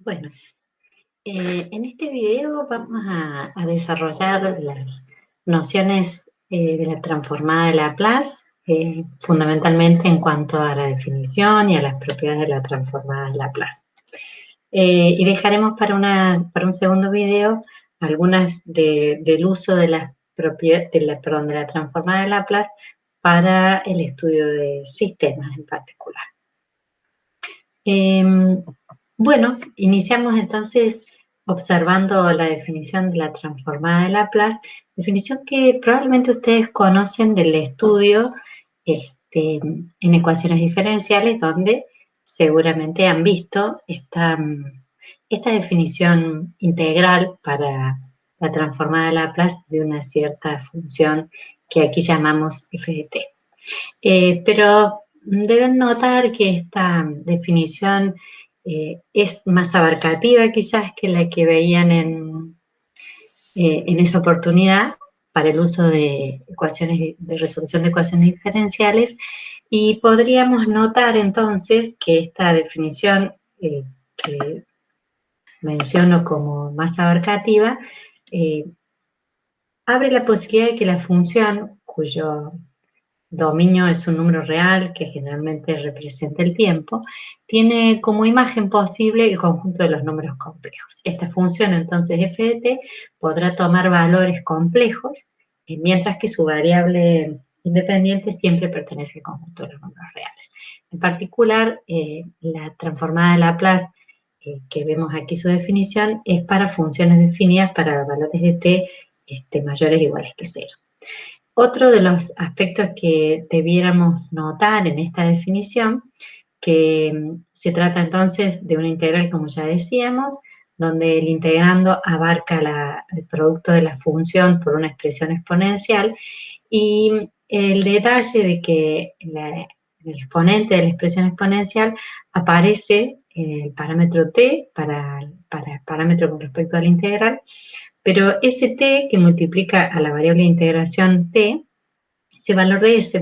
Bueno, en este video vamos a desarrollar las nociones de la transformada de Laplace, fundamentalmente en cuanto a la definición y a las propiedades de la transformada de Laplace. Y dejaremos para un segundo video algunas del uso de las propiedades, de la transformada de Laplace para el estudio de sistemas en particular. Bueno, iniciamos entonces observando la definición de la transformada de Laplace, definición que probablemente ustedes conocen del estudio en ecuaciones diferenciales, donde seguramente han visto esta definición integral para la transformada de Laplace de una cierta función que aquí llamamos f de t. Pero deben notar que esta definición es más abarcativa quizás que la que veían en esa oportunidad para el uso de ecuaciones de resolución de ecuaciones diferenciales, y podríamos notar entonces que esta definición que menciono como más abarcativa abre la posibilidad de que la función, cuyo dominio es un número real que generalmente representa el tiempo, tiene como imagen posible el conjunto de los números complejos. Esta función, entonces, f de t, podrá tomar valores complejos, mientras que su variable independiente siempre pertenece al conjunto de los números reales. En particular, la transformada de Laplace, que vemos aquí su definición, es para funciones definidas para valores de t mayores o iguales que 0. Otro de los aspectos que debiéramos notar en esta definición, que se trata entonces de una integral, como ya decíamos, donde el integrando abarca el producto de la función por una expresión exponencial, y el detalle de que el exponente de la expresión exponencial aparece el parámetro t para el parámetro con respecto a la integral, pero ese t que multiplica a la variable de integración t, ese valor de s,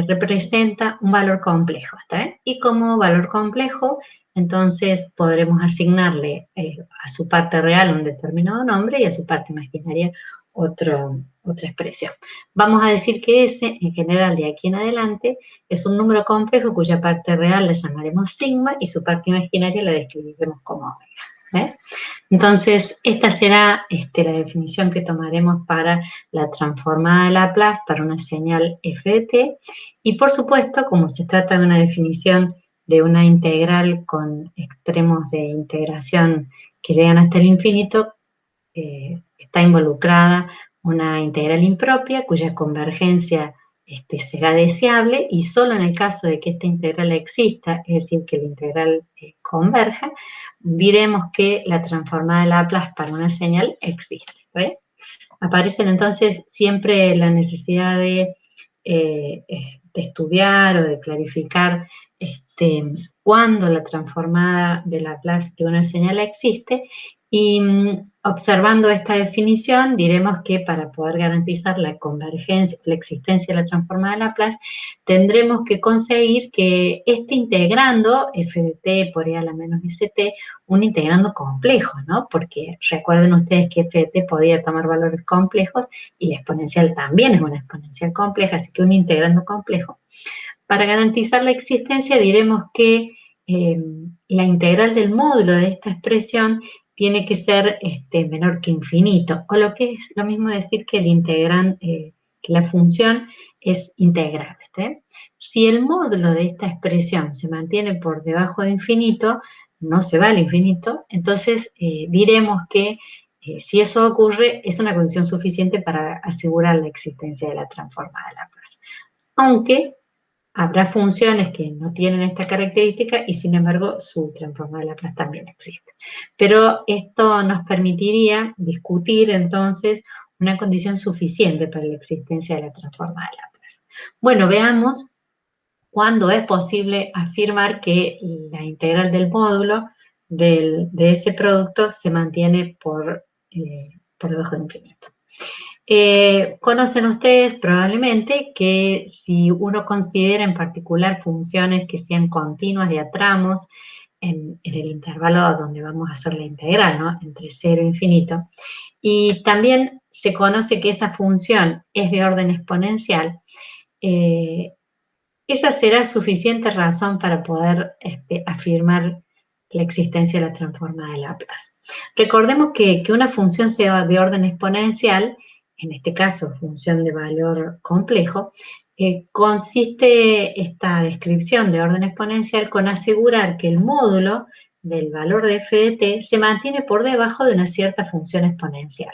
representa un valor complejo, ¿está bien? Y como valor complejo, entonces podremos asignarle a su parte real un determinado nombre y a su parte imaginaria otra expresión. Vamos a decir que s, en general, de aquí en adelante, es un número complejo cuya parte real la llamaremos sigma y su parte imaginaria la describiremos como omega. Entonces, esta será la definición que tomaremos para la transformada de Laplace para una señal f de t. Y por supuesto, como se trata de una definición de una integral con extremos de integración que llegan hasta el infinito, está involucrada una integral impropia cuya convergencia será deseable, y solo en el caso de que esta integral exista, es decir, que la integral converja, diremos que la transformada de Laplace para una señal existe. ¿Ve? Aparecen entonces siempre la necesidad de estudiar o de clarificar cuándo la transformada de Laplace de una señal existe, y observando esta definición diremos que para poder garantizar la convergencia, la existencia de la transformada de Laplace, tendremos que conseguir que este integrando f de t por e a la menos st, un integrando complejo, ¿no? Porque recuerden ustedes que f de t podía tomar valores complejos y la exponencial también es una exponencial compleja, así que un integrando complejo. Para garantizar la existencia diremos que la integral del módulo de esta expresión tiene que ser menor que infinito, o lo que es lo mismo decir que que la función es integrable. Si el módulo de esta expresión se mantiene por debajo de infinito, no se va al infinito, entonces diremos que si eso ocurre, es una condición suficiente para asegurar la existencia de la transformada de Laplace. Aunque habrá funciones que no tienen esta característica y, sin embargo, su transformada de Laplace también existe. Pero esto nos permitiría discutir, entonces, una condición suficiente para la existencia de la transformada de Laplace. Bueno, veamos cuándo es posible afirmar que la integral del módulo de ese producto se mantiene por debajo de infinito. Conocen ustedes probablemente que si uno considera en particular funciones que sean continuas de a tramos, en el intervalo donde vamos a hacer la integral, ¿no? Entre 0 e infinito. Y también se conoce que esa función es de orden exponencial. Esa será suficiente razón para poder afirmar la existencia de la transformada de Laplace. Recordemos que una función sea de orden exponencial, en este caso función de valor complejo, consiste esta descripción de orden exponencial con asegurar que el módulo del valor de f de t se mantiene por debajo de una cierta función exponencial,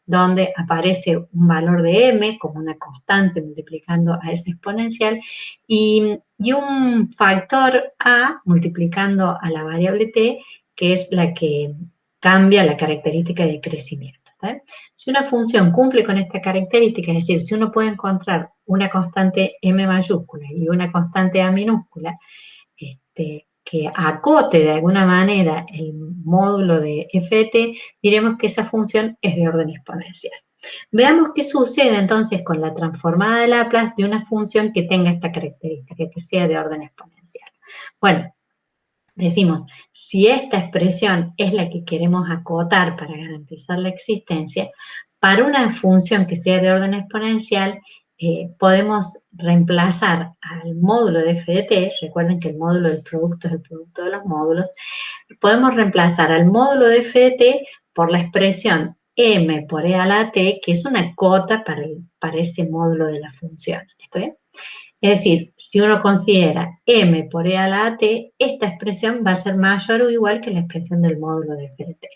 donde aparece un valor de m como una constante multiplicando a esa exponencial y un factor a multiplicando a la variable t, que es la que cambia la característica de crecimiento. ¿Está? Si una función cumple con esta característica, es decir, si uno puede encontrar una constante m mayúscula y una constante a minúscula, que acote de alguna manera el módulo de f de t, diremos que esa función es de orden exponencial. Veamos qué sucede entonces con la transformada de Laplace de una función que tenga esta característica, que sea de orden exponencial. Bueno, decimos, si esta expresión es la que queremos acotar para garantizar la existencia, para una función que sea de orden exponencial, podemos reemplazar al módulo de f de t, recuerden que el módulo del producto es el producto de los módulos, podemos reemplazar al módulo de f de t por la expresión m por e a la t, que es una cota para ese módulo de la función. ¿Está bien? Es decir, si uno considera m por e a la t, esta expresión va a ser mayor o igual que la expresión del módulo de f de t.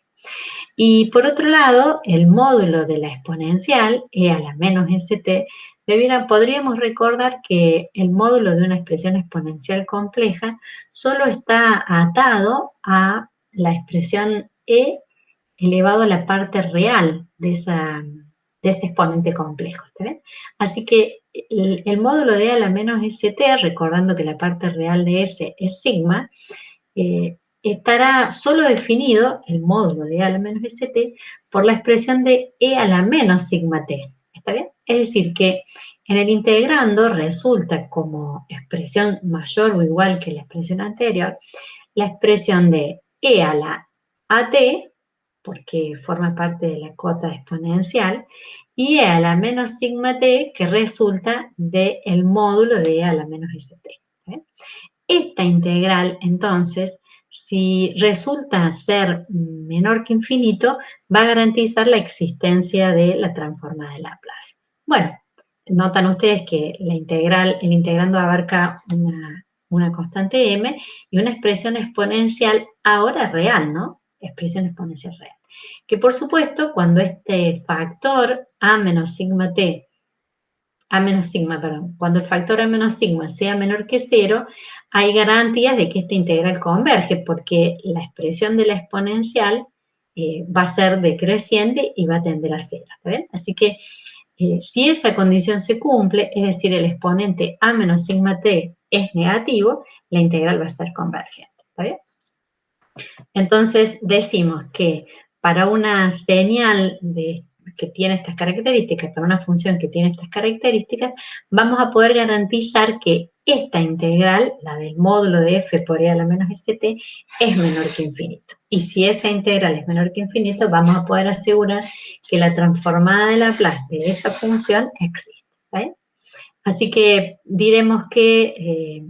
Y por otro lado, el módulo de la exponencial, e a la menos st, podríamos recordar que el módulo de una expresión exponencial compleja solo está atado a la expresión e elevado a la parte real de ese exponente complejo. ¿Está bien? Así que el módulo de e a la menos st, recordando que la parte real de s es sigma, estará solo definido el módulo de e a la menos st por la expresión de e a la menos sigma t. ¿Está bien? Es decir, que en el integrando resulta como expresión mayor o igual que la expresión anterior, la expresión de e a la at, porque forma parte de la cota exponencial, y e a la menos sigma t, que resulta del módulo de e a la menos st. Esta integral, entonces, si resulta ser menor que infinito, va a garantizar la existencia de la transformada de Laplace. Bueno, notan ustedes que el integrando abarca una constante m y una expresión exponencial ahora real, ¿no? Expresión exponencial real. Que por supuesto, cuando este factor a menos sigma t, cuando el factor a menos sigma sea menor que 0, hay garantías de que esta integral converge, porque la expresión de la exponencial va a ser decreciente y va a tender a 0. ¿Está bien? Así que si esa condición se cumple, es decir, el exponente a menos sigma t es negativo, la integral va a ser convergente. ¿Está bien? Entonces decimos que para una señal que tiene estas características, para una función que tiene estas características, vamos a poder garantizar que esta integral, la del módulo de f por e a la menos st, es menor que infinito. Y si esa integral es menor que infinito, vamos a poder asegurar que la transformada de Laplace de esa función existe. ¿Vale? Así que diremos que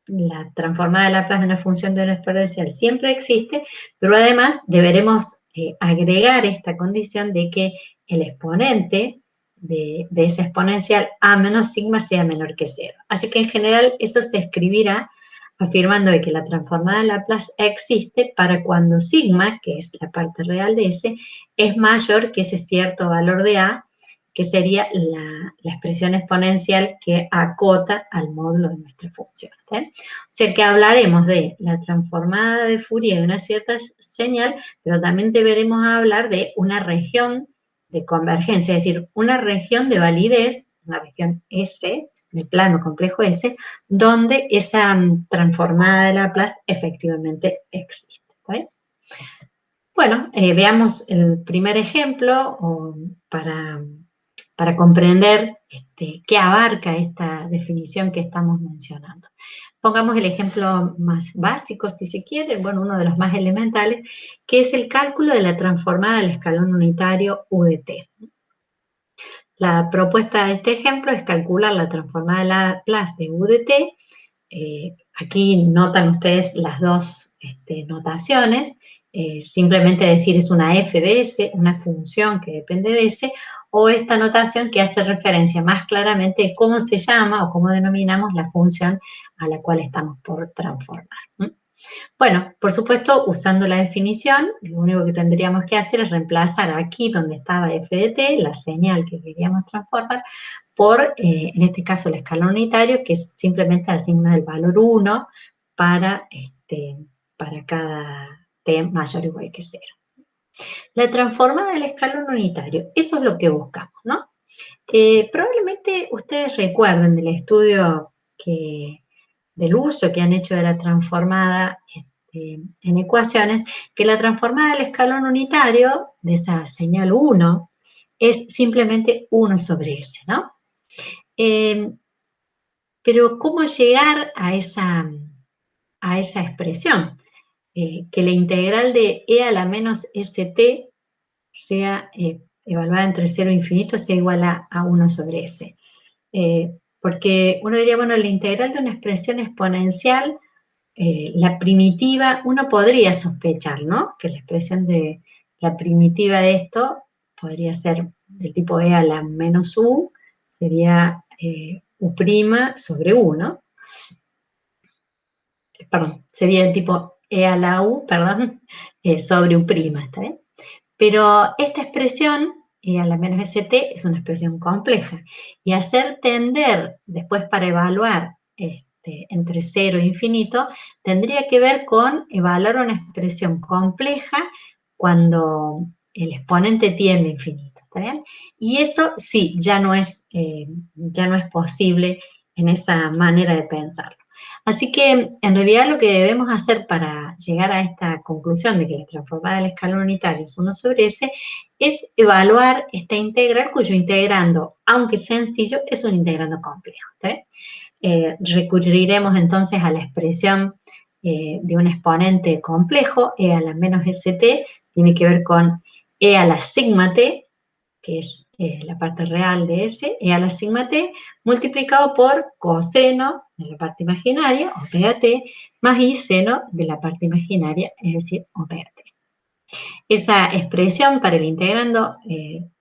la transformada de Laplace de una función de orden exponencial siempre existe, pero además deberemos agregar esta condición de que el exponente de esa exponencial a menos sigma sea menor que 0. Así que en general eso se escribirá afirmando de que la transformada de Laplace existe para cuando sigma, que es la parte real de S, es mayor que ese cierto valor de A, que sería la expresión exponencial que acota al módulo de nuestra función. ¿Okay? O sea que hablaremos de la transformada de Fourier de una cierta señal, pero también deberemos hablar de una región de convergencia, es decir, una región de validez, una región S, de plano complejo S, donde esa transformada de Laplace efectivamente existe. ¿Okay? Bueno, veamos el primer ejemplo para comprender qué abarca esta definición que estamos mencionando. Pongamos el ejemplo más básico, si se quiere, bueno, uno de los más elementales, que es el cálculo de la transformada del escalón unitario U de t. La propuesta de este ejemplo es calcular la transformada de Laplace de U de t. Aquí notan ustedes las dos notaciones, simplemente decir es una f de s, una función que depende de s, o esta notación que hace referencia más claramente a cómo se llama o cómo denominamos la función a la cual estamos por transformar. Bueno, por supuesto, usando la definición, lo único que tendríamos que hacer es reemplazar aquí donde estaba f de t, la señal que queríamos transformar, por, en este caso, el escalón unitario, que simplemente asigna el valor 1 para cada t mayor o igual que 0. La transformada del escalón unitario, eso es lo que buscamos, ¿no? Probablemente ustedes recuerden del estudio del uso que han hecho de la transformada en ecuaciones, que la transformada del escalón unitario, de esa señal 1, es simplemente 1 sobre s, ¿no? Pero ¿cómo llegar a esa expresión? Que la integral de e a la menos st sea evaluada entre 0 e infinito sea igual a 1 sobre s. Porque uno diría, bueno, la integral de una expresión exponencial, la primitiva, uno podría sospechar, ¿no? Que la expresión de la primitiva de esto podría ser del tipo e a la menos u, sería u' sobre 1. Perdón, sería el tipo e a la u, perdón, sobre u', ¿está bien? Pero esta expresión, e a la menos st, es una expresión compleja. Y hacer tender, después para evaluar entre 0 e infinito, tendría que ver con evaluar una expresión compleja cuando el exponente tiende a infinito, ¿está bien? Y eso sí, ya no es posible en esa manera de pensarlo. Así que, en realidad, lo que debemos hacer para llegar a esta conclusión de que la transformada del escalón unitario es 1 sobre s, es evaluar esta integral, cuyo integrando, aunque sencillo, es un integrando complejo. Recurriremos entonces a la expresión de un exponente complejo, e a la menos st, tiene que ver con e a la sigma t, que es la parte real de S, e a la sigma t, multiplicado por coseno de la parte imaginaria, omega t, más i seno de la parte imaginaria, es decir, omega t. Esa expresión para el integrando,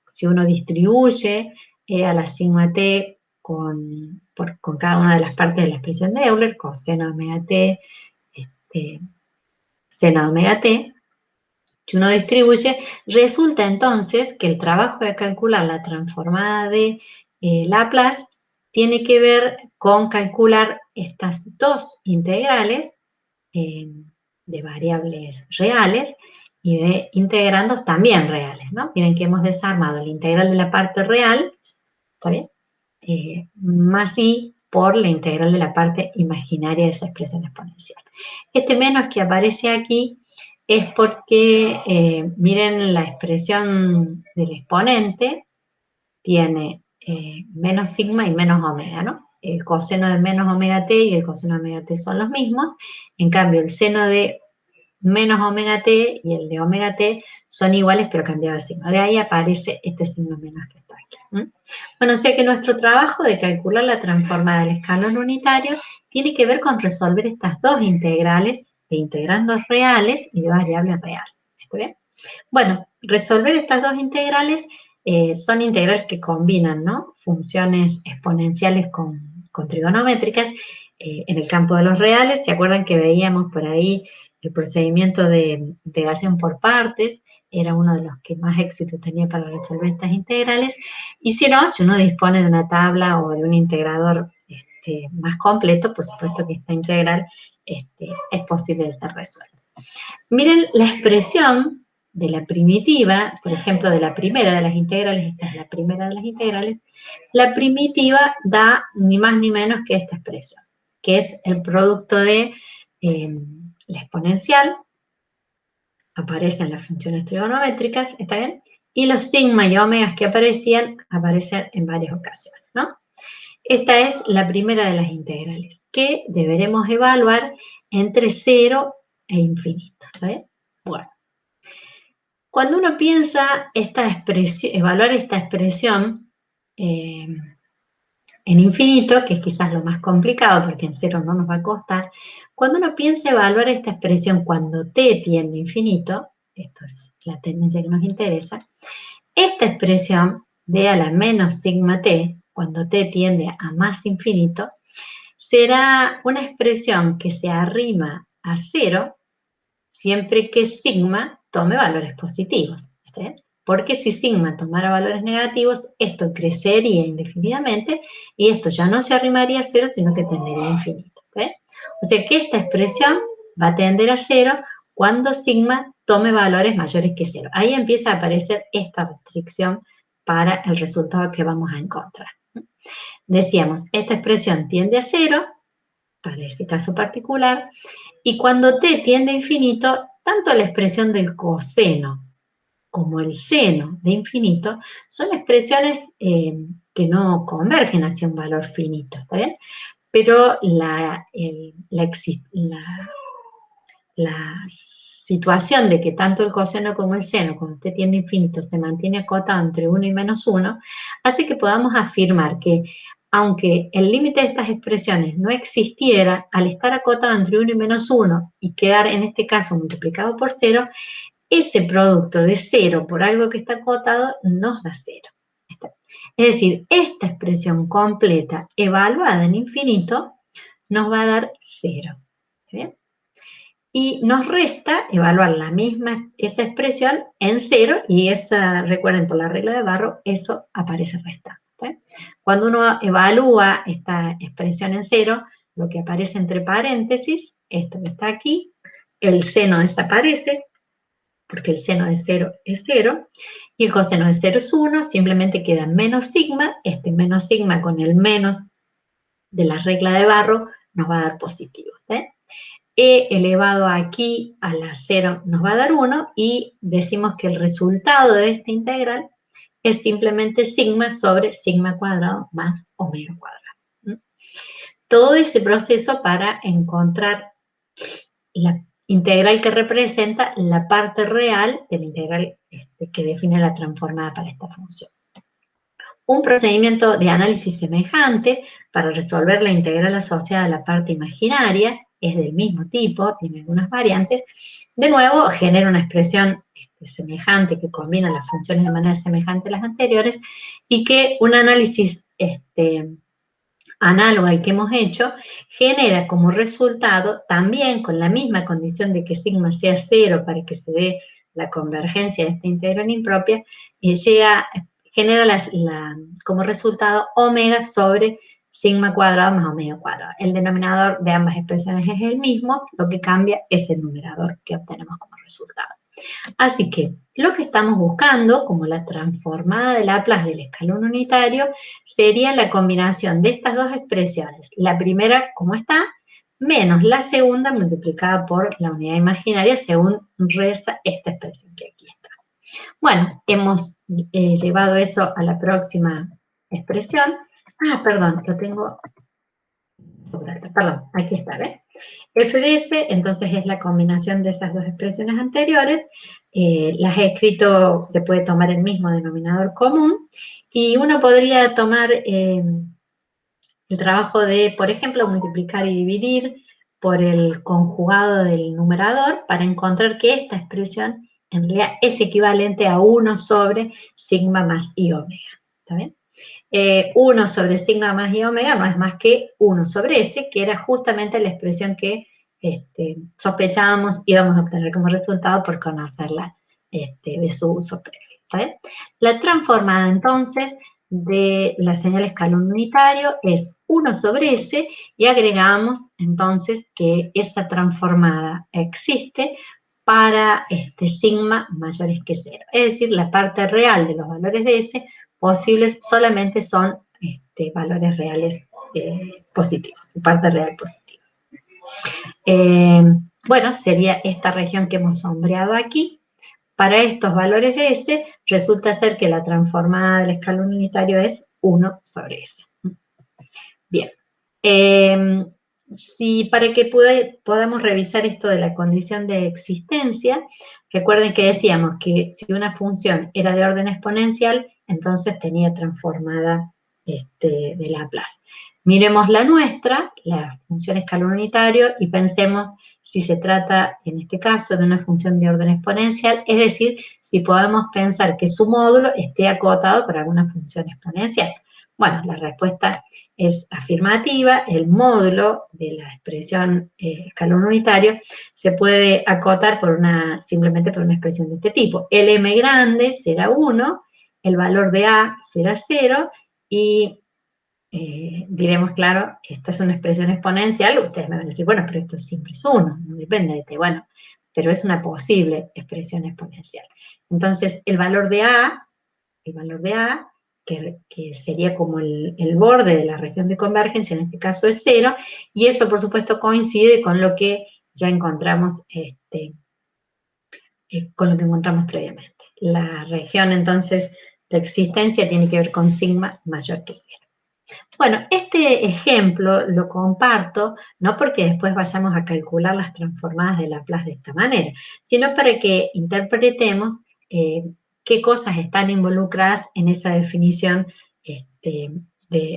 si uno distribuye e a la sigma t con cada una de las partes de la expresión de Euler, coseno de omega t, seno de omega t, si uno distribuye, resulta entonces que el trabajo de calcular la transformada de Laplace tiene que ver con calcular estas dos integrales de variables reales y de integrandos también reales, ¿no? Miren que hemos desarmado la integral de la parte real, ¿está bien? Más i por la integral de la parte imaginaria de esa expresión exponencial. Este menos que aparece aquí es porque, miren, la expresión del exponente tiene menos sigma y menos omega, ¿no? El coseno de menos omega t y el coseno de omega t son los mismos, en cambio el seno de menos omega t y el de omega t son iguales pero cambiado de signo. De ahí aparece este signo menos que está aquí. Bueno, o sea que nuestro trabajo de calcular la transformada del escalón unitario tiene que ver con resolver estas dos integrales de integrandos reales y de variables reales. ¿Está bien? Bueno, resolver estas dos integrales son integrales que combinan, ¿no? Funciones exponenciales con trigonométricas. En el campo de los reales, ¿se acuerdan que veíamos por ahí el procedimiento de integración por partes? Era uno de los que más éxito tenía para resolver estas integrales. Y si no, si uno dispone de una tabla o de un integrador más completo, por supuesto que esta integral es posible de ser resuelta. Miren la expresión de la primitiva, por ejemplo, de la primera de las integrales, esta es la primera de las integrales, la primitiva da ni más ni menos que esta expresión, que es el producto de la exponencial, aparecen las funciones trigonométricas, ¿está bien? Y los sigma y omegas que aparecían, aparecen en varias ocasiones, ¿no? Esta es la primera de las integrales, que deberemos evaluar entre 0 e infinito. ¿Vale? Bueno, cuando uno piensa evaluar esta expresión en infinito, que es quizás lo más complicado porque en 0 no nos va a costar, cuando uno piensa evaluar esta expresión cuando t tiende a infinito, esto es la tendencia que nos interesa, esta expresión d a la menos sigma t, cuando t tiende a más infinito, será una expresión que se arrima a 0 siempre que sigma tome valores positivos. ¿Está bien? Porque si sigma tomara valores negativos, esto crecería indefinidamente y esto ya no se arrimaría a 0, sino que tendería a infinito. ¿Está bien? O sea que esta expresión va a tender a 0 cuando sigma tome valores mayores que 0. Ahí empieza a aparecer esta restricción para el resultado que vamos a encontrar. Decíamos, esta expresión tiende a 0, para este caso particular, y cuando t tiende a infinito, tanto la expresión del coseno como el seno de infinito son expresiones que no convergen hacia un valor finito, ¿está bien? Pero la situación de que tanto el coseno como el seno, cuando t tiende a infinito, se mantiene acotado entre 1 y menos 1, hace que podamos afirmar que aunque el límite de estas expresiones no existiera, al estar acotado entre 1 y menos 1 y quedar en este caso multiplicado por 0, ese producto de 0 por algo que está acotado nos da 0. Es decir, esta expresión completa evaluada en infinito nos va a dar 0. ¿Bien? Y nos resta evaluar esa expresión en 0 y recuerden, por la regla de Barrow, eso aparece restante. Cuando uno evalúa esta expresión en 0, lo que aparece entre paréntesis, esto que está aquí, el seno desaparece, porque el seno de 0 es 0, y el coseno de 0 es 1, simplemente queda menos sigma, este menos sigma con el menos de la regla de Barrow nos va a dar positivo. E elevado aquí a la 0 nos va a dar 1 y decimos que el resultado de esta integral es simplemente sigma sobre sigma cuadrado más omega cuadrado. Todo ese proceso para encontrar la integral que representa la parte real de la integral que define la transformada para esta función. Un procedimiento de análisis semejante para resolver la integral asociada a la parte imaginaria es del mismo tipo, tiene algunas variantes. De nuevo, genera una expresión semejante que combina las funciones de manera semejante a las anteriores y que un análisis análogo al que hemos hecho genera como resultado, también con la misma condición de que sigma sea 0 para que se dé la convergencia de esta integral impropia, genera como resultado omega sobre sigma cuadrado más omega cuadrado. El denominador de ambas expresiones es el mismo, lo que cambia es el numerador que obtenemos como resultado. Así que lo que estamos buscando, como la transformada de Laplace del escalón unitario, sería la combinación de estas dos expresiones. La primera, como está, menos la segunda multiplicada por la unidad imaginaria según reza esta expresión que aquí está. Bueno, hemos llevado eso a la próxima expresión. Perdón, lo tengo sobre alta. Perdón, aquí está, ¿ves? F de S, entonces, es la combinación de esas dos expresiones anteriores. Las he escrito, se puede tomar el mismo denominador común, y uno podría tomar el trabajo de, por ejemplo, multiplicar y dividir por el conjugado del numerador para encontrar que esta expresión en realidad es equivalente a 1 sobre sigma más i omega. ¿Está bien? 1 sobre sigma más i omega no es más que 1 sobre s, que era justamente la expresión que sospechábamos íbamos a obtener como resultado por conocerla de su uso previo. ¿Está bien? La transformada entonces de la señal escalón unitario es 1 sobre s y agregamos entonces que esa transformada existe para sigma mayores que 0. Es decir, la parte real de los valores de s posibles solamente son valores reales positivos, su parte real positiva. Bueno, sería esta región que hemos sombreado aquí. Para estos valores de S, resulta ser que la transformada del escalón unitario es 1 sobre S. Bien. Si para que podamos revisar esto de la condición de existencia, recuerden que decíamos que si una función era de orden exponencial, entonces tenía transformada de Laplace. Miremos la nuestra, la función escalón unitario, y pensemos si se trata, en este caso, de una función de orden exponencial, es decir, si podemos pensar que su módulo esté acotado por alguna función exponencial. Bueno, la respuesta es afirmativa. El módulo de la expresión escalón unitario se puede acotar simplemente por una expresión de este tipo. El m grande será 1, el valor de a será 0, y diremos, claro, esta es una expresión exponencial. Ustedes me van a decir, bueno, pero esto siempre es 1, no depende de t. Bueno, pero es una posible expresión exponencial. Entonces, el valor de a, que sería como el borde de la región de convergencia, en este caso es 0, y eso, por supuesto, coincide con lo que ya encontramos, previamente. La región, entonces, de existencia tiene que ver con sigma mayor que 0. Bueno, este ejemplo lo comparto no porque después vayamos a calcular las transformadas de Laplace de esta manera, sino para que interpretemos qué cosas están involucradas en esa definición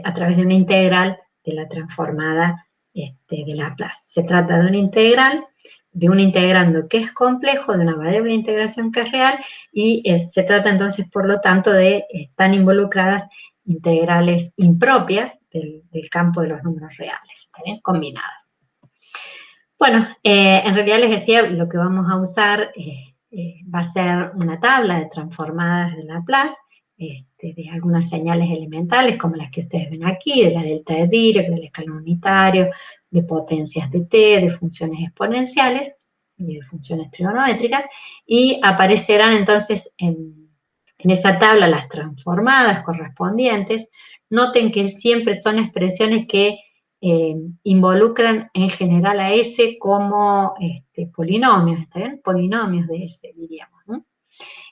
a través de una integral de la transformada de Laplace. Se trata de una integral, de un integrando que es complejo, de una variable de integración que es real, y se trata entonces, por lo tanto, de están involucradas integrales impropias del campo de los números reales, ¿está bien? Combinadas. Bueno, en realidad les decía, lo que vamos a usar va a ser una tabla de transformadas de Laplace, de algunas señales elementales, como las que ustedes ven aquí, de la delta de Dirac, del escalón unitario, de potencias de t, de funciones exponenciales y de funciones trigonométricas, y aparecerán entonces en esa tabla las transformadas correspondientes. Noten que siempre son expresiones que involucran en general a S como polinomios, ¿está bien? Polinomios de S, diríamos, ¿no?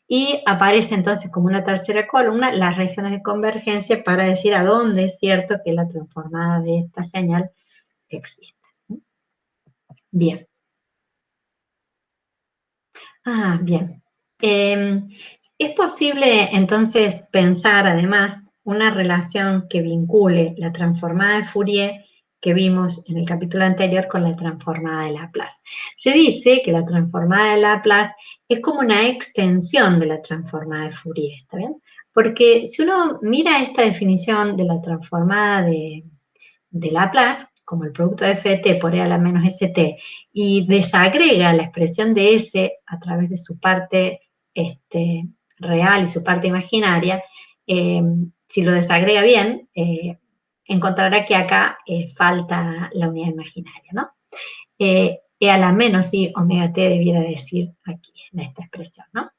Y aparece entonces como una tercera columna las regiones de convergencia para decir a dónde es cierto que la transformada de esta señal existe. Bien. Bien. Es posible entonces pensar además una relación que vincule la transformada de Fourier que vimos en el capítulo anterior con la transformada de Laplace. Se dice que la transformada de Laplace es como una extensión de la transformada de Fourier, ¿está bien? Porque si uno mira esta definición de la transformada de Laplace, como el producto de f de t por e a la menos st, y desagrega la expresión de s a través de su parte real y su parte imaginaria, si lo desagrega bien, encontrará que acá falta la unidad imaginaria, ¿no? E a la menos i omega t debiera decir aquí, en esta expresión, ¿no?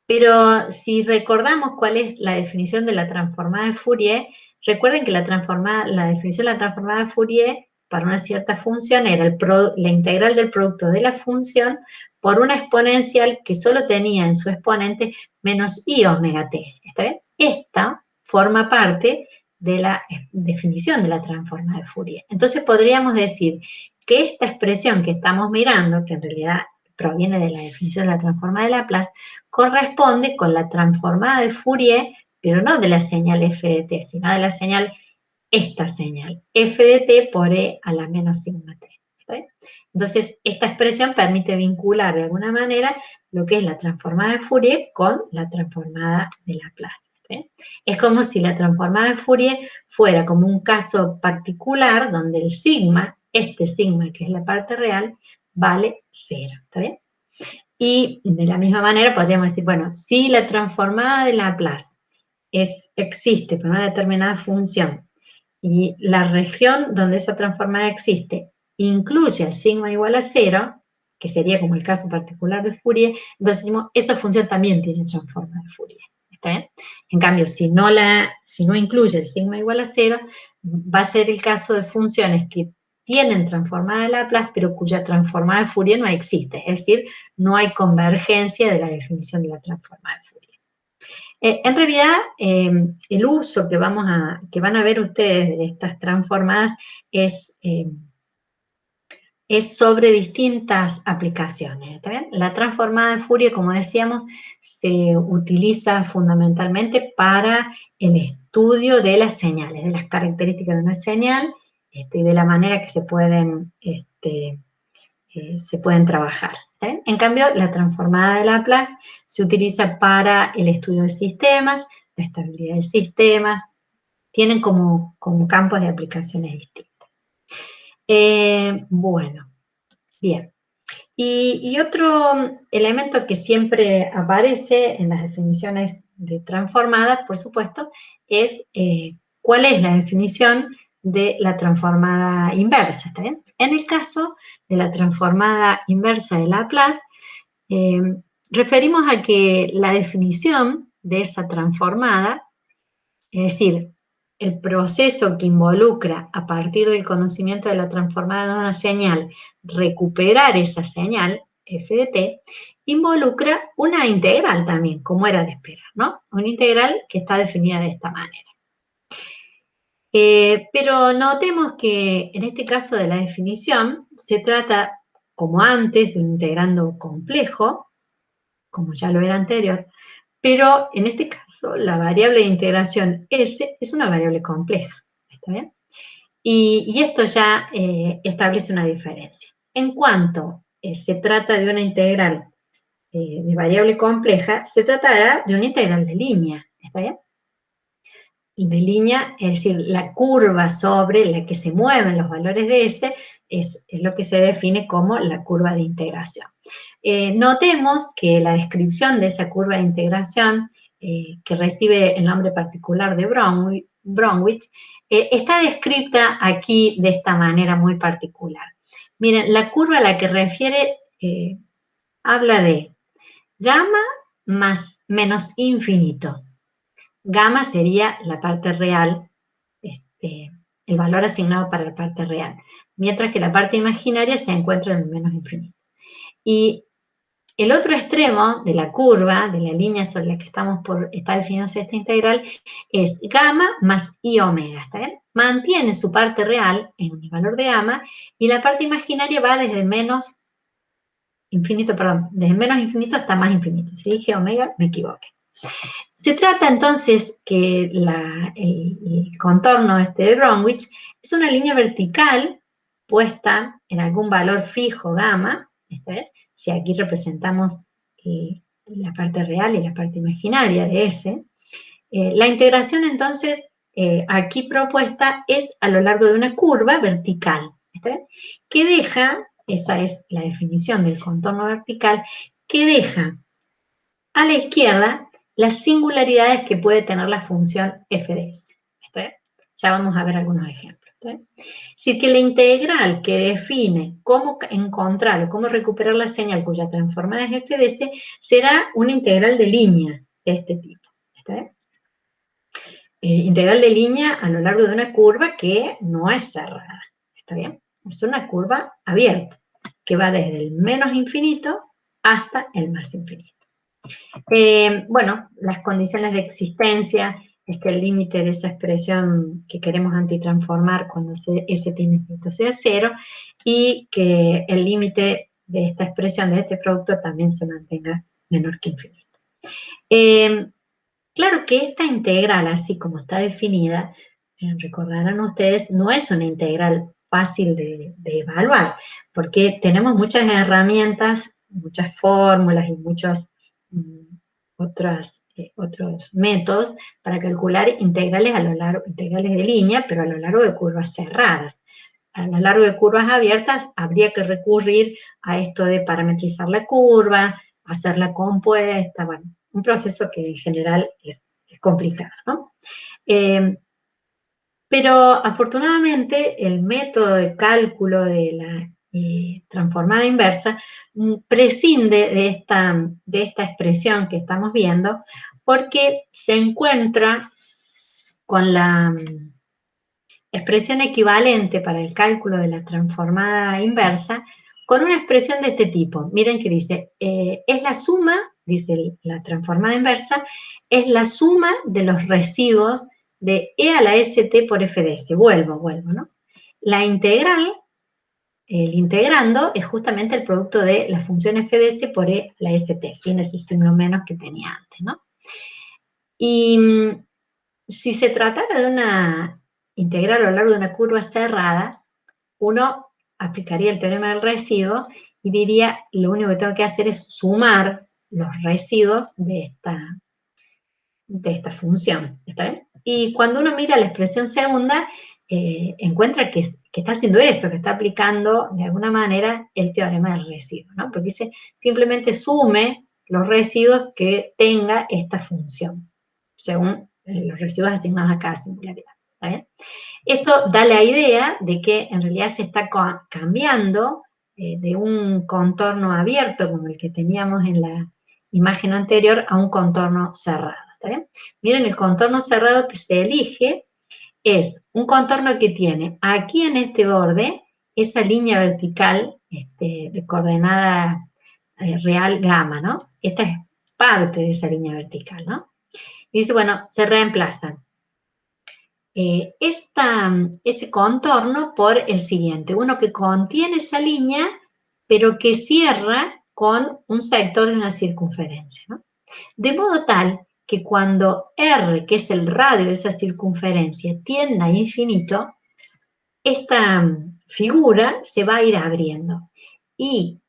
Pero si recordamos cuál es la definición de la transformada de Fourier, recuerden que la definición de la transformada de Fourier para una cierta función era la integral del producto de la función por una exponencial que solo tenía en su exponente menos i omega t. ¿Está bien? Esta forma parte de la definición de la transformada de Fourier. Entonces podríamos decir que esta expresión que estamos mirando, que en realidad proviene de la definición de la transformada de Laplace, corresponde con la transformada de Fourier, pero no de la señal f de t, sino de la señal, esta señal, f de t por e a la menos sigma t. ¿Está bien? Entonces, esta expresión permite vincular de alguna manera lo que es la transformada de Fourier con la transformada de Laplace. Es como si la transformada de Fourier fuera como un caso particular donde el sigma, este sigma que es la parte real, vale 0, ¿está bien? Y de la misma manera podríamos decir, bueno, si la transformada de Laplace existe por una determinada función y la región donde esa transformada existe incluye el sigma igual a 0, que sería como el caso particular de Fourier, entonces decimos, esa función también tiene transformada de Fourier. ¿Está bien? En cambio, si no incluye el sigma igual a 0, va a ser el caso de funciones que tienen transformada de Laplace, pero cuya transformada de Fourier no existe, es decir, no hay convergencia de la definición de la transformada de Fourier. En realidad, el uso que van a ver ustedes de estas transformadas es sobre distintas aplicaciones, ¿está bien? La transformada de Fourier, como decíamos, se utiliza fundamentalmente para el estudio de las señales, de las características de una señal, y de la manera que se pueden trabajar. ¿Está bien? En cambio, la transformada de Laplace se utiliza para el estudio de sistemas, la estabilidad de sistemas, tienen como campos de aplicaciones distintas. Bueno, bien. Y otro elemento que siempre aparece en las definiciones de transformadas, por supuesto, es cuál es la definición de la transformada inversa, ¿está bien? En el caso de la transformada inversa de Laplace, eh, referimos a que la definición de esa transformada, es decir, el proceso que involucra a partir del conocimiento de la transformada de una señal, recuperar esa señal, f de t, involucra una integral también, como era de esperar, ¿no? Una integral que está definida de esta manera. Pero notemos que en este caso de la definición se trata, como antes, de un integrando complejo, como ya lo era anterior, pero en este caso la variable de integración S es una variable compleja, ¿está bien? Y esto ya establece una diferencia. En cuanto se trata de una integral de variable compleja, se tratará de una integral de línea, ¿está bien? Y de línea, es decir, la curva sobre la que se mueven los valores de S es lo que se define como la curva de integración. Notemos que la descripción de esa curva de integración, que recibe el nombre particular de Bromwich, está descrita aquí de esta manera muy particular. Miren, la curva a la que refiere habla de gamma más menos infinito. Gamma sería la parte real, el valor asignado para la parte real, mientras que la parte imaginaria se encuentra en el menos infinito. Y el otro extremo de la curva, de la línea sobre la que está definiéndose esta integral, es gamma más i omega, ¿está bien? Mantiene su parte real en el valor de gamma y la parte imaginaria va desde menos infinito, desde menos infinito hasta más infinito. Si dije omega, me equivoqué. Se trata entonces que el contorno de Bromwich es una línea vertical puesta en algún valor fijo, gamma, ¿está bien? Si aquí representamos la parte real y la parte imaginaria de S. La integración entonces aquí propuesta es a lo largo de una curva vertical, ¿está bien? Que deja, esa es la definición del contorno vertical, que deja a la izquierda las singularidades que puede tener la función f de s. ¿Está bien? Ya vamos a ver algunos ejemplos. ¿Está bien? Así que la integral que define cómo encontrar o cómo recuperar la señal cuya transformada es f de s será una integral de línea de este tipo. ¿Está bien? Integral de línea a lo largo de una curva que no es cerrada. ¿Está bien? Es una curva abierta que va desde el menos infinito hasta el más infinito. Bueno, las condiciones de existencia es que el límite de esa expresión que queremos antitransformar cuando S tiene infinito sea 0 y que el límite de esta expresión, de este producto, también se mantenga menor que infinito. Claro que esta integral, así como está definida, recordarán ustedes, no es una integral fácil de evaluar, porque tenemos muchas herramientas, muchas fórmulas y muchos otros métodos para calcular integrales integrales de línea, pero a lo largo de curvas cerradas. A lo largo de curvas abiertas habría que recurrir a esto de parametrizar la curva, hacerla compuesta, bueno, un proceso que en general es complicado, ¿no? Pero afortunadamente el método de cálculo de la transformada inversa prescinde de esta expresión que estamos viendo porque se encuentra con la expresión equivalente para el cálculo de la transformada inversa con una expresión de este tipo. Miren que dice, es la suma dice la transformada inversa, es la suma de los residuos de E a la ST por f de S. Vuelvo, ¿no? La integral, el integrando, es justamente el producto de la función f de S por E a la ST, sin ese signo menos que tenía antes, ¿no? Y si se tratara de una integral a lo largo de una curva cerrada, uno aplicaría el teorema del residuo y diría, lo único que tengo que hacer es sumar los residuos de esta función, ¿está bien? Y cuando uno mira la expresión segunda, encuentra que está haciendo eso, que está aplicando de alguna manera el teorema del residuo, ¿no? Porque dice, simplemente sume los residuos que tenga esta función, según los residuos asignados a cada singularidad, ¿está bien? Esto da la idea de que en realidad se está cambiando de un contorno abierto como el que teníamos en la imagen anterior a un contorno cerrado, ¿está bien? Miren, el contorno cerrado que se elige es un contorno que tiene aquí en este borde esa línea vertical de coordenada real gamma, ¿no? Esta es parte de esa línea vertical, ¿no? Y dice, bueno, se reemplazan ese contorno por el siguiente, uno que contiene esa línea, pero que cierra con un sector de una circunferencia, ¿no? De modo tal que cuando R, que es el radio de esa circunferencia, tienda a infinito, esta figura se va a ir abriendo. Y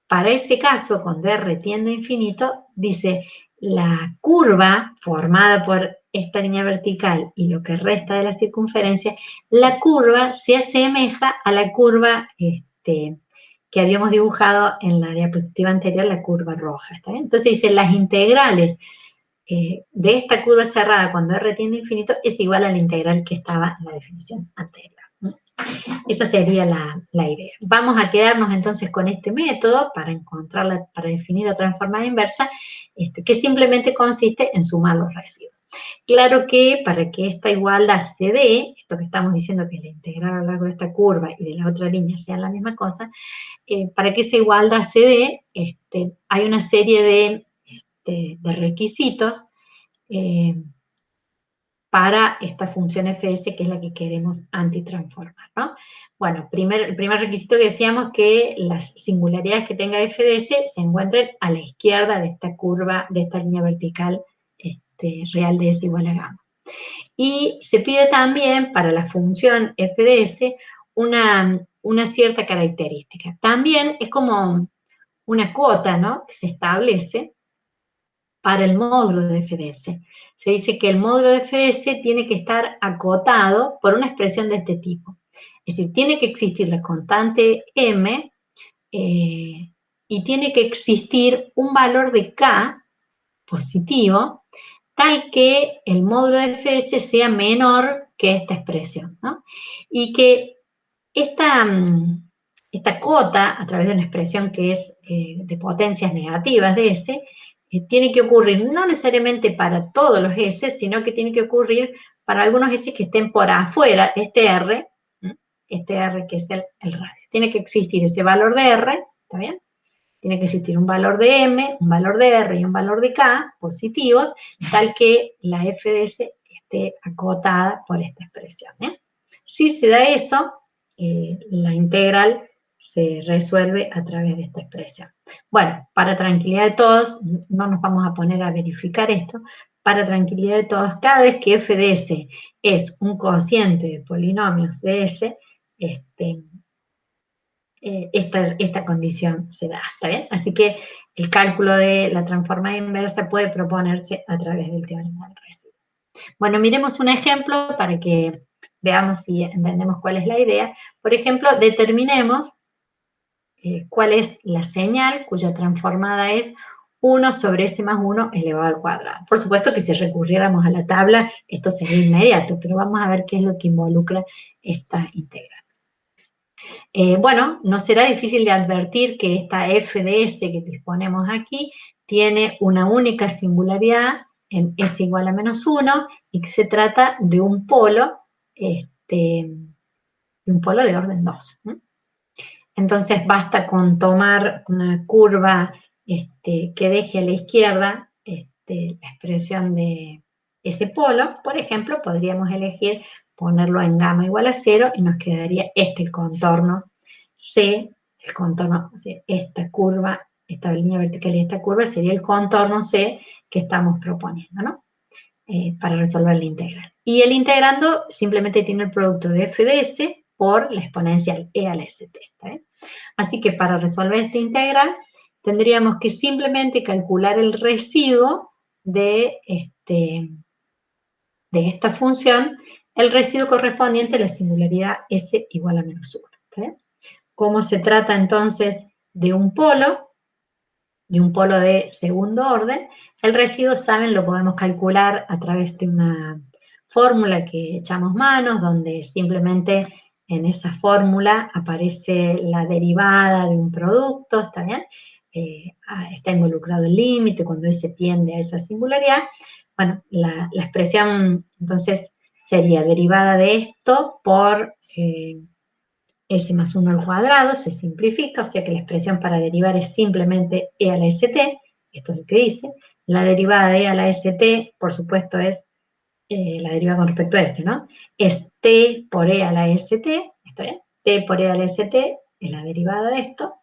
para ese caso, cuando R tiende a infinito, dice, la curva formada por esta línea vertical y lo que resta de la circunferencia, la curva se asemeja a la curva que habíamos dibujado en la diapositiva anterior, la curva roja, ¿está bien? Entonces dice, las integrales de esta curva cerrada cuando R tiende a infinito es igual a la integral que estaba en la definición anterior. Esa sería la idea. Vamos a quedarnos entonces con este método para para definir la transformada inversa, que simplemente consiste en sumar los residuos. Claro que para que esta igualdad se dé, esto que estamos diciendo que la integral a lo largo de esta curva y de la otra línea sean la misma cosa, para que esa igualdad se dé, hay una serie de requisitos para esta función fs, que es la que queremos antitransformar, ¿no? Bueno, el primer requisito que decíamos que las singularidades que tenga f de s se encuentren a la izquierda de esta curva, de esta línea vertical real de s igual a gamma. Y se pide también para la función f de s una cierta característica. También es como una cuota, ¿no?, que se establece para el módulo de FDS. Se dice que el módulo de FDS tiene que estar acotado por una expresión de este tipo. Es decir, tiene que existir la constante m y tiene que existir un valor de k positivo tal que el módulo de FDS sea menor que esta expresión, ¿no? Y que esta cota, a través de una expresión que es de potencias negativas de S, tiene que ocurrir no necesariamente para todos los S, sino que tiene que ocurrir para algunos S que estén por afuera, este R que es el radio. Tiene que existir ese valor de R, ¿está bien? Tiene que existir un valor de M, un valor de R y un valor de K positivos, tal que la f de S esté acotada por esta expresión. Si se da eso, la integral se resuelve a través de esta expresión. Bueno, para tranquilidad de todos, no nos vamos a poner a verificar esto, para tranquilidad de todos, cada vez que f de S es un cociente de polinomios de S, esta condición se da, ¿está bien? Así que el cálculo de la transformada inversa puede proponerse a través del teorema del residuo. Bueno, miremos un ejemplo para que veamos si entendemos cuál es la idea. Por ejemplo, determinemos cuál es la señal cuya transformada es 1 sobre s más 1 elevado al cuadrado. Por supuesto que si recurriéramos a la tabla, esto sería inmediato, pero vamos a ver qué es lo que involucra esta integral. Bueno, no será difícil de advertir que esta f de s que disponemos aquí tiene una única singularidad en s igual a menos 1 y que se trata de un polo de orden 2. Entonces basta con tomar una curva que deje a la izquierda la expresión de ese polo. Por ejemplo, podríamos elegir ponerlo en gamma igual a 0 y nos quedaría el contorno C, el contorno, o sea, esta curva, esta línea vertical y esta curva sería el contorno C que estamos proponiendo, ¿no? Para resolver la integral. Y el integrando simplemente tiene el producto de f de s por la exponencial e a la st. ¿Está bien? Así que para resolver esta integral tendríamos que simplemente calcular el residuo de esta función, el residuo correspondiente a la singularidad s igual a menos 1. ¿Está bien? Como se trata entonces de un polo de segundo orden, el residuo, saben, lo podemos calcular a través de una fórmula que echamos manos, donde simplemente en esa fórmula aparece la derivada de un producto, ¿está bien? Está involucrado el límite, cuando ese tiende a esa singularidad. Bueno, la expresión entonces sería derivada de esto por s más 1 al cuadrado, se simplifica, o sea que la expresión para derivar es simplemente e a la st, esto es lo que dice. La derivada de e a la st, por supuesto, es la derivada con respecto a s, ¿no? Es t por e a la st, ¿está bien? T por e a la st es la derivada de esto,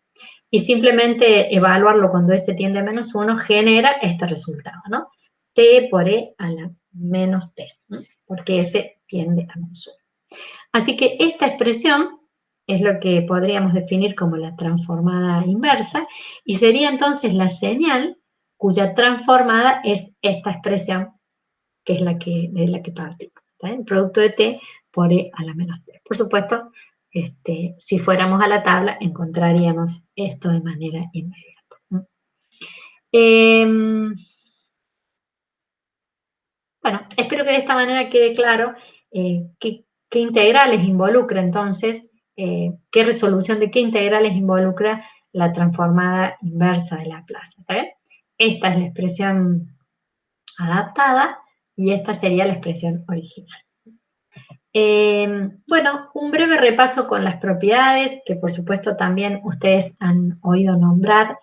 y simplemente evaluarlo cuando s tiende a menos 1 genera este resultado, ¿no? T por e a la menos t, ¿no? Porque s tiende a menos 1. Así que esta expresión es lo que podríamos definir como la transformada inversa, y sería entonces la señal cuya transformada es esta expresión, que es de la que partimos, ¿está bien? El producto de t por e a la menos t. Por supuesto, si fuéramos a la tabla, encontraríamos esto de manera inmediata. Bueno, espero que de esta manera quede claro qué integrales involucra entonces, qué resolución de qué integrales involucra la transformada inversa de Laplace. ¿Está bien? Esta es la expresión adaptada y esta sería la expresión original. Bueno, un breve repaso con las propiedades, que por supuesto también ustedes han oído nombrar,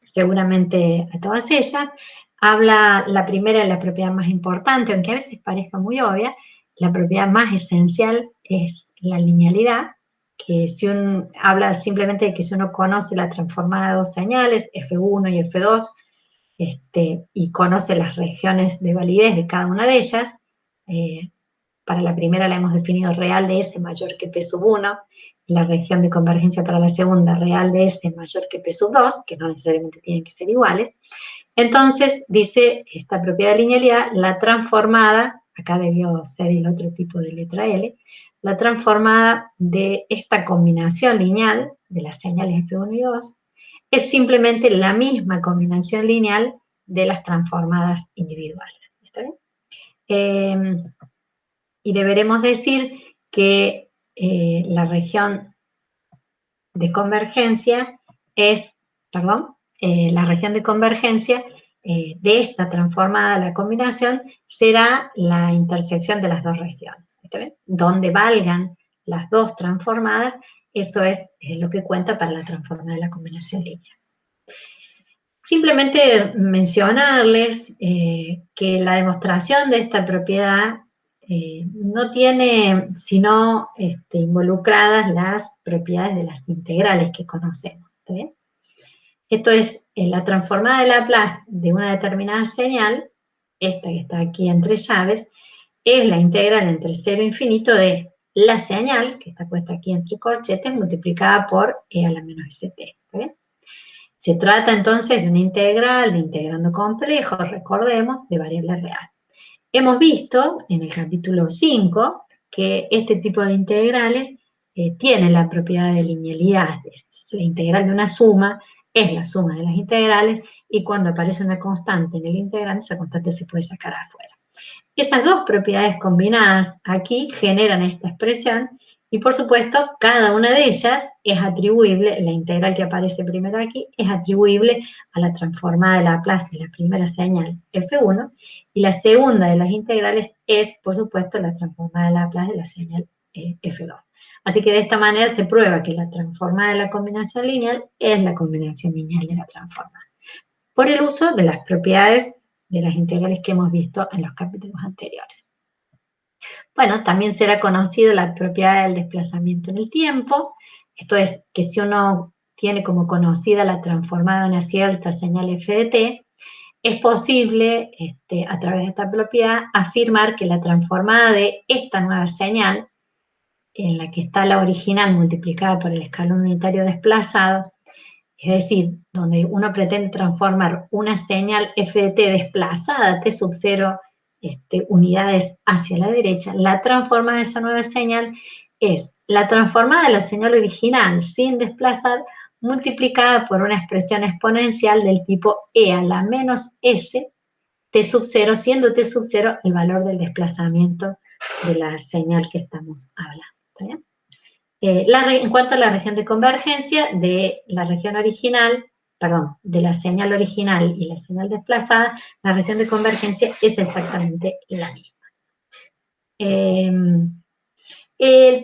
seguramente a todas ellas. Habla la primera, la propiedad más importante, aunque a veces parezca muy obvia, la propiedad más esencial es la linealidad, que habla simplemente de que si uno conoce la transformada de dos señales, F1 y F2, y conoce las regiones de validez de cada una de ellas, para la primera la hemos definido real de S mayor que P sub 1, y la región de convergencia para la segunda real de S mayor que P sub 2, que no necesariamente tienen que ser iguales. Entonces, dice esta propiedad de linealidad, la transformada, acá debió ser el otro tipo de letra L, la transformada de esta combinación lineal de las señales F1 y 2 es simplemente la misma combinación lineal de las transformadas individuales. ¿Está bien? Y deberemos decir que la región de convergencia la región de convergencia de esta transformada, la combinación, será la intersección de las dos regiones. ¿Está bien? Donde valgan las dos transformadas, eso es lo que cuenta para la transformada de la combinación lineal. Simplemente mencionarles que la demostración de esta propiedad no tiene sino involucradas las propiedades de las integrales que conocemos. ¿Está bien? Esto es la transformada de Laplace de una determinada señal, esta que está aquí entre llaves, es la integral entre 0 e infinito de la señal, que está puesta aquí entre corchetes, multiplicada por e a la menos st. ¿Está bien? Se trata entonces de una integral de integrando complejo, recordemos, de variable real. Hemos visto en el capítulo 5 que este tipo de integrales tienen la propiedad de linealidad. La integral de una suma es la suma de las integrales, y cuando aparece una constante en el integrante, esa constante se puede sacar afuera. Esas dos propiedades combinadas aquí generan esta expresión, y por supuesto cada una de ellas es atribuible, la integral que aparece primero aquí, es atribuible a la transformada de Laplace de la primera señal F1, y la segunda de las integrales es, por supuesto, la transformada de Laplace de la señal F2. Así que de esta manera se prueba que la transformada de la combinación lineal es la combinación lineal de la transformada, por el uso de las propiedades de las integrales que hemos visto en los capítulos anteriores. Bueno, también será conocida la propiedad del desplazamiento en el tiempo. Esto es, que si uno tiene como conocida la transformada de una cierta señal f de t, es posible, a través de esta propiedad, afirmar que la transformada de esta nueva señal, en la que está la original multiplicada por el escalón unitario desplazado, es decir, donde uno pretende transformar una señal f de t desplazada, t sub 0, unidades hacia la derecha, la transformada de esa nueva señal es la transformada de la señal original sin desplazar, multiplicada por una expresión exponencial del tipo e a la menos s, t sub 0, siendo t sub 0 el valor del desplazamiento de la señal que estamos hablando. ¿Está bien? En cuanto a la región de convergencia de la región original, perdón, de la señal original y la señal desplazada, la región de convergencia es exactamente la misma.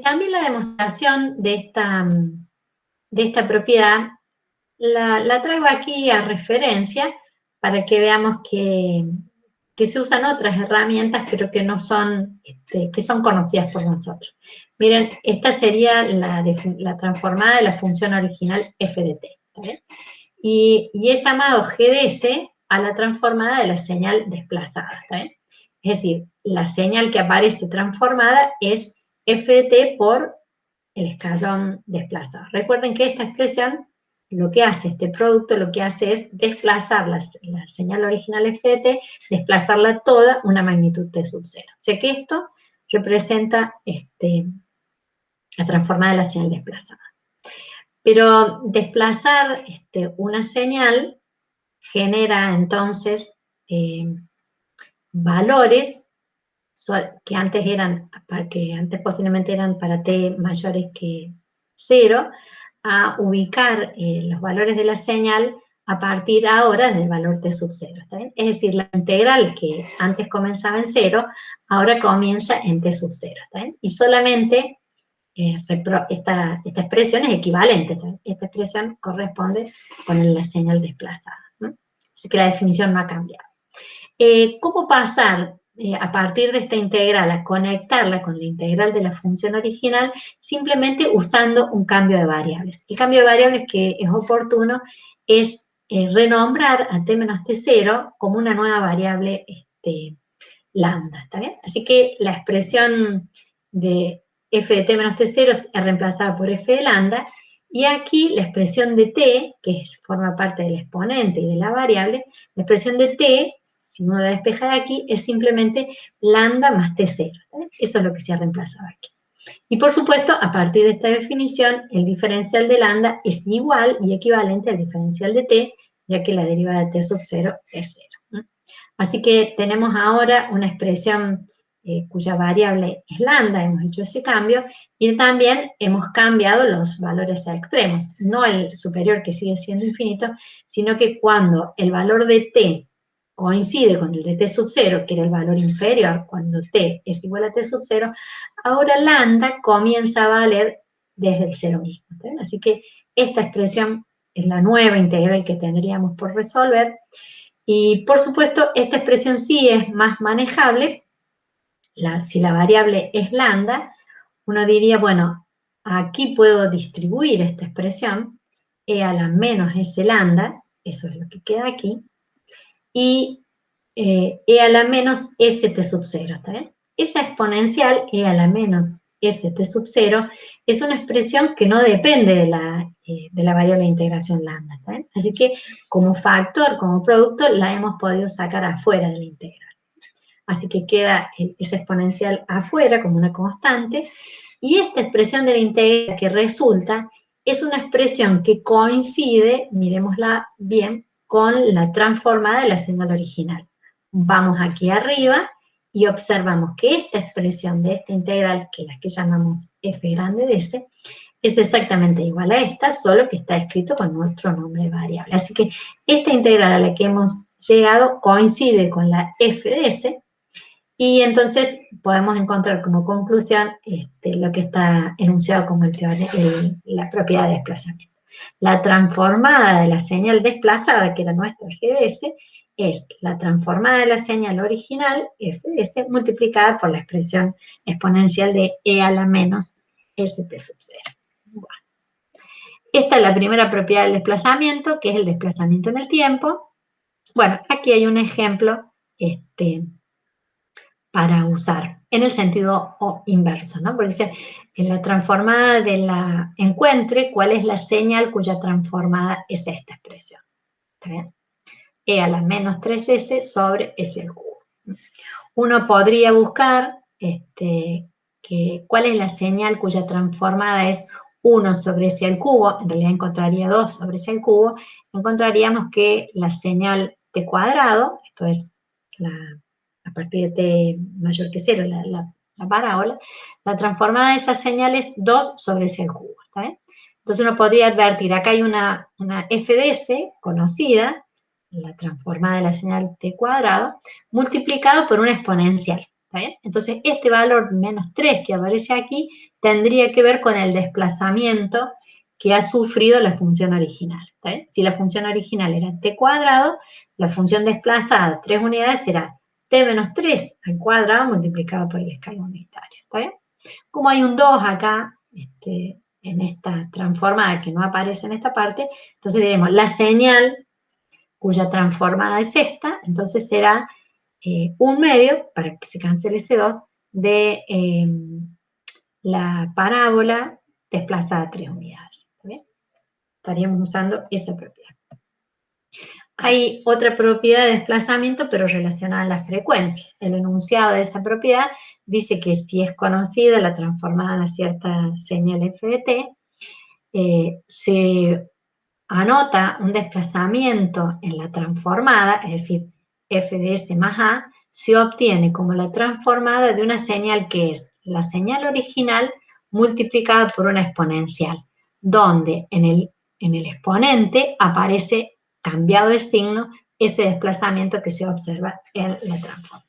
También la demostración de esta propiedad la traigo aquí a referencia para que veamos que se usan otras herramientas, pero que no son, que son conocidas por nosotros. Miren, esta sería la transformada de la función original f de t, ¿está bien? Y he llamado g de s a la transformada de la señal desplazada, ¿está bien? Es decir, la señal que aparece transformada es f de t por el escalón desplazado. Recuerden que esta expresión, lo que hace este producto, lo que hace es desplazar la señal original f de t, desplazarla toda una magnitud t sub 0. O sea que esto representa la transformada de la señal desplazada. Pero desplazar una señal genera entonces valores que antes posiblemente eran para t mayores que 0, a ubicar los valores de la señal a partir ahora del valor t sub 0, ¿está bien? Es decir, la integral que antes comenzaba en 0, ahora comienza en t sub 0, ¿está bien? Y solamente esta expresión es equivalente, ¿está bien? Esta expresión corresponde con la señal desplazada, ¿no? Así que la definición no ha cambiado. ¿Cómo pasar a partir de esta integral a conectarla con la integral de la función original? Simplemente usando un cambio de variables. El cambio de variables que es oportuno es renombrar a t menos t0 como una nueva variable lambda, ¿está bien? Así que la expresión de f de t menos t0 es reemplazada por f de lambda, y aquí la expresión de t, que forma parte del exponente y de la variable, la expresión de t, si uno la despeja de aquí, es simplemente lambda más t0. Eso es lo que se ha reemplazado aquí. Y por supuesto, a partir de esta definición, el diferencial de lambda es igual y equivalente al diferencial de t, ya que la derivada de t sub 0 es 0. Así que tenemos ahora una expresión cuya variable es lambda, hemos hecho ese cambio, y también hemos cambiado los valores a extremos, no el superior que sigue siendo infinito, sino que cuando el valor de t coincide con el de t sub 0, que era el valor inferior, cuando t es igual a t sub 0, ahora lambda comienza a valer desde el 0 mismo. ¿Sí? Así que esta expresión es la nueva integral que tendríamos por resolver, y por supuesto esta expresión sí es más manejable. Si la variable es lambda, uno diría, bueno, aquí puedo distribuir esta expresión, e a la menos s lambda, eso es lo que queda aquí, y e a la menos st sub 0, ¿está bien? Esa exponencial, e a la menos st sub 0, es una expresión que no depende de la variable de integración lambda, ¿está bien? Así que como factor, como producto, la hemos podido sacar afuera de la integral. Así que queda esa exponencial afuera como una constante, y esta expresión de la integral que resulta es una expresión que coincide, miremosla bien, con la transformada de la señal original. Vamos aquí arriba y observamos que esta expresión de esta integral, que es la que llamamos f grande de s, es exactamente igual a esta, solo que está escrito con nuestro nombre de variable. Así que esta integral a la que hemos llegado coincide con la f de s, Y entonces podemos encontrar como conclusión lo que está enunciado como la propiedad de desplazamiento. La transformada de la señal desplazada, que era nuestra GDS, es la transformada de la señal original, FDS, multiplicada por la expresión exponencial de E a la menos ST sub 0. Bueno. Esta es la primera propiedad del desplazamiento, que es el desplazamiento en el tiempo. Bueno, aquí hay un ejemplo para usar, en el sentido inverso, ¿no? Porque dice, en la transformada de la encuentre, ¿cuál es la señal cuya transformada es esta expresión? ¿Está bien? E a la menos 3S sobre S al cubo. Uno podría buscar cuál es la señal cuya transformada es 1 sobre S al cubo, en realidad encontraría 2 sobre S al cubo, encontraríamos que la señal t cuadrado, esto es a partir de t mayor que 0, la parábola, la transformada de esa señal es 2 sobre S al cubo, ¿está bien? Entonces uno podría advertir, acá hay una f de S conocida, la transformada de la señal t cuadrado, multiplicado por una exponencial, ¿está bien? Entonces este valor menos 3 que aparece aquí tendría que ver con el desplazamiento que ha sufrido la función original, ¿está bien? Si la función original era t cuadrado, la función desplazada 3 unidades será t menos 3 al cuadrado multiplicado por el escalón unitario, ¿está bien? Como hay un 2 acá, en esta transformada que no aparece en esta parte, entonces diremos la señal cuya transformada es esta, entonces será 1/2, para que se cancele ese 2, de la parábola desplazada 3 unidades. ¿Está bien? Estaríamos usando esa propiedad. Hay otra propiedad de desplazamiento, pero relacionada a la frecuencia. El enunciado de esa propiedad dice que si es conocida la transformada a cierta señal f de t, se anota un desplazamiento en la transformada, es decir, f de s más a, se obtiene como la transformada de una señal que es la señal original multiplicada por una exponencial, donde en el exponente aparece cambiado de signo ese desplazamiento que se observa en la transformada.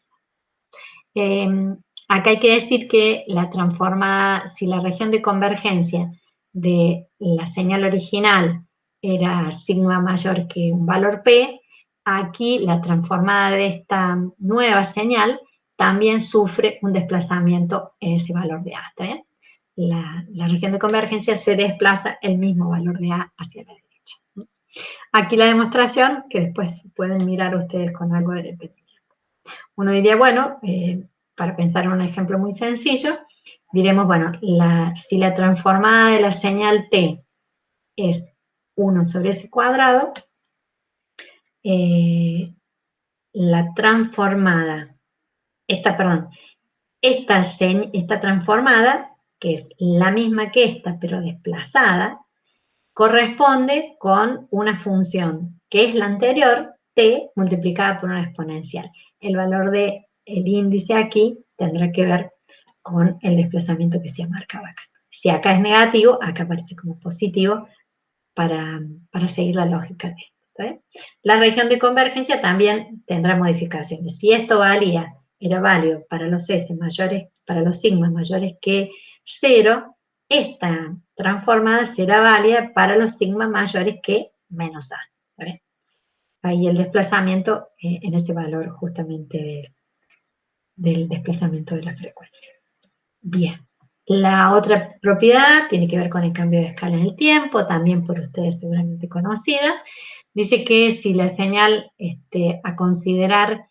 Acá hay que decir que la transformada, si la región de convergencia de la señal original era sigma mayor que un valor P, aquí la transformada de esta nueva señal también sufre un desplazamiento en ese valor de A, ¿está bien? La región de convergencia se desplaza el mismo valor de A hacia la derecha. Aquí la demostración, que después pueden mirar ustedes con algo de dependencia. Uno diría, bueno, para pensar en un ejemplo muy sencillo, diremos, bueno, si la transformada de la señal t es 1 sobre S cuadrado, la transformada, esta transformada, que es la misma que esta, pero desplazada, corresponde con una función que es la anterior, t, multiplicada por una exponencial. El valor del índice aquí tendrá que ver con el desplazamiento que se ha marcado acá. Si acá es negativo, acá aparece como positivo para seguir la lógica de esto. ¿Está bien? La región de convergencia también tendrá modificaciones. Si esto era válido para los S mayores, para los sigmas mayores que 0, esta transformada será válida para los sigmas mayores que menos A. ¿Está bien? Ahí el desplazamiento en ese valor justamente del desplazamiento de la frecuencia. Bien. La otra propiedad tiene que ver con el cambio de escala en el tiempo, también por ustedes seguramente conocida. Dice que si la señal a considerar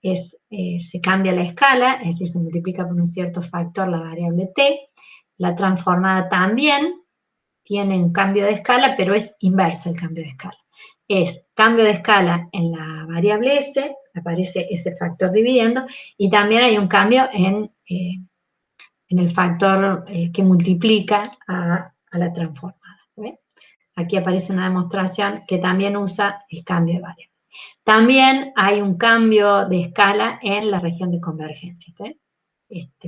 se cambia la escala, es decir, se multiplica por un cierto factor la variable t, la transformada también tiene un cambio de escala, pero es inverso el cambio de escala. Es cambio de escala en la variable s, aparece ese factor dividiendo, y también hay un cambio en el factor que multiplica a la transformada. ¿Ve? Aquí aparece una demostración que también usa el cambio de variable. También hay un cambio de escala en la región de convergencia,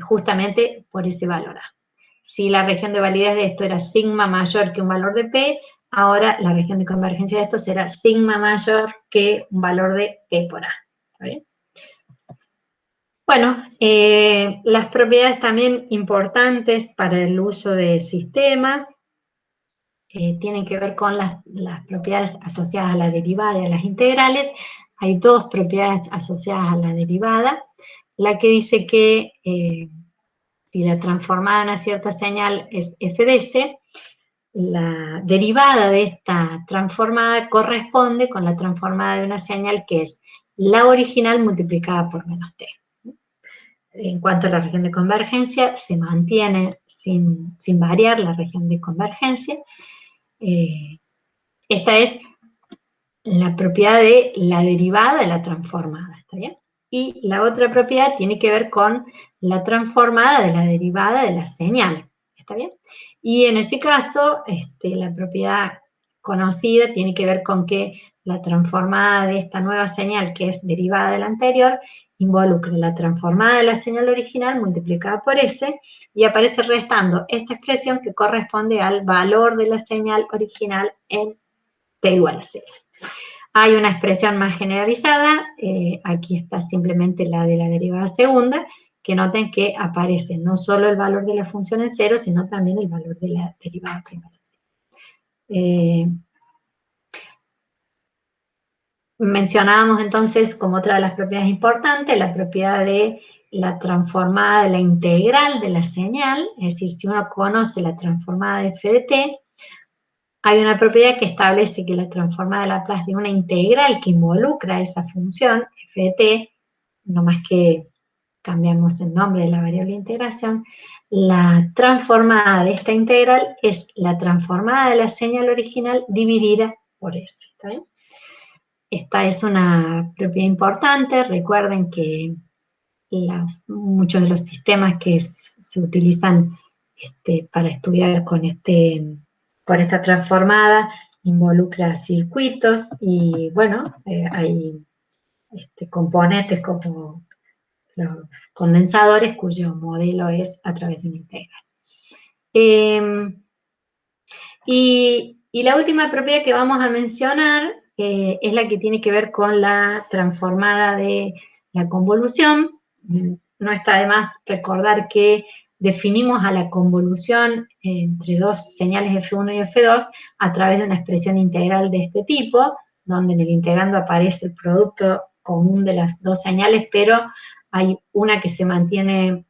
justamente por ese valor A. Si la región de validez de esto era sigma mayor que un valor de P, ahora la región de convergencia de esto será sigma mayor que un valor de P por A. ¿Está bien? Bueno, las propiedades también importantes para el uso de sistemas tienen que ver con las propiedades asociadas a la derivada y a las integrales. Hay dos propiedades asociadas a la derivada. La que dice que si la transformada en una cierta señal es f de s, la derivada de esta transformada corresponde con la transformada de una señal que es la original multiplicada por menos t. En cuanto a la región de convergencia, se mantiene sin variar la región de convergencia. Esta es la propiedad de la derivada de la transformada, ¿está bien? Y la otra propiedad tiene que ver con la transformada de la derivada de la señal, ¿está bien? Y en ese caso, la propiedad conocida tiene que ver con que la transformada de esta nueva señal, que es derivada de la anterior, involucra la transformada de la señal original multiplicada por S, y aparece restando esta expresión que corresponde al valor de la señal original en t igual a 0. Hay una expresión más generalizada, aquí está simplemente la de la derivada segunda, que noten que aparece no solo el valor de la función en cero, sino también el valor de la derivada primera. Mencionábamos entonces como otra de las propiedades importantes, la propiedad de la transformada de la integral de la señal, es decir, si uno conoce la transformada de f de t, hay una propiedad que establece que la transformada de Laplace de una integral que involucra esa función, f de t, no más que cambiamos el nombre de la variable de integración, la transformada de esta integral es la transformada de la señal original dividida por s, ¿está bien? Esta es una propiedad importante. Recuerden que muchos de los sistemas que se utilizan para estudiar con esta transformada involucra circuitos y, bueno, hay componentes como los condensadores cuyo modelo es a través de una integral. Y la última propiedad que vamos a mencionar es la que tiene que ver con la transformada de la convolución. No está de más recordar que definimos a la convolución entre dos señales f1 y f2 a través de una expresión integral de este tipo, donde en el integrando aparece el producto común de las dos señales, pero hay una que se mantiene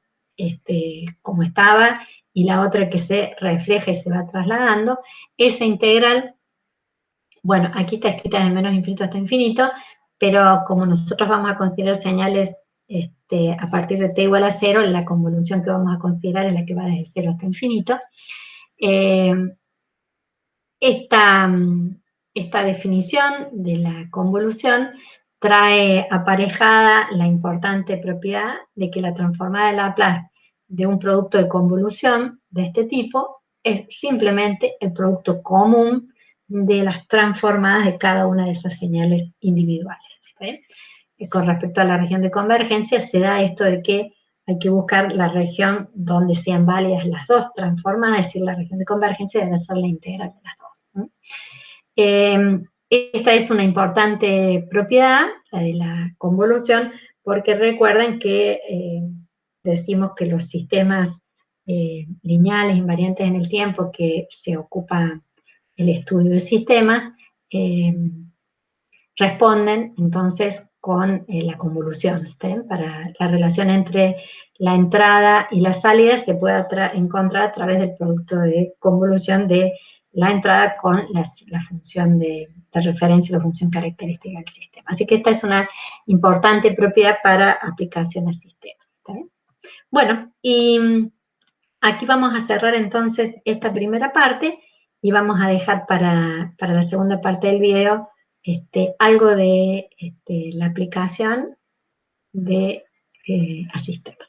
como estaba y la otra que se refleja y se va trasladando. Esa integral, bueno, aquí está escrita de menos infinito hasta infinito, pero como nosotros vamos a considerar señales a partir de t igual a 0, la convolución que vamos a considerar es la que va desde 0 hasta infinito. Esta definición de la convolución trae aparejada la importante propiedad de que la transformada de Laplace de un producto de convolución de este tipo es simplemente el producto común de las transformadas de cada una de esas señales individuales. ¿Sí? Con respecto a la región de convergencia, se da esto de que hay que buscar la región donde sean válidas las dos transformadas, es decir, la región de convergencia debe ser la integral de las dos. ¿No? Esta es una importante propiedad, la de la convolución, porque recuerden que decimos que los sistemas lineales invariantes en el tiempo que se ocupa el estudio de sistemas responden entonces con la convolución. Para la relación entre la entrada y la salida se puede encontrar a través del producto de convolución de la entrada con la función de referencia, la función característica del sistema. Así que esta es una importante propiedad para aplicación a sistemas. ¿Está bien? Bueno, y aquí vamos a cerrar entonces esta primera parte y vamos a dejar para la segunda parte del video algo de la aplicación de a sistemas.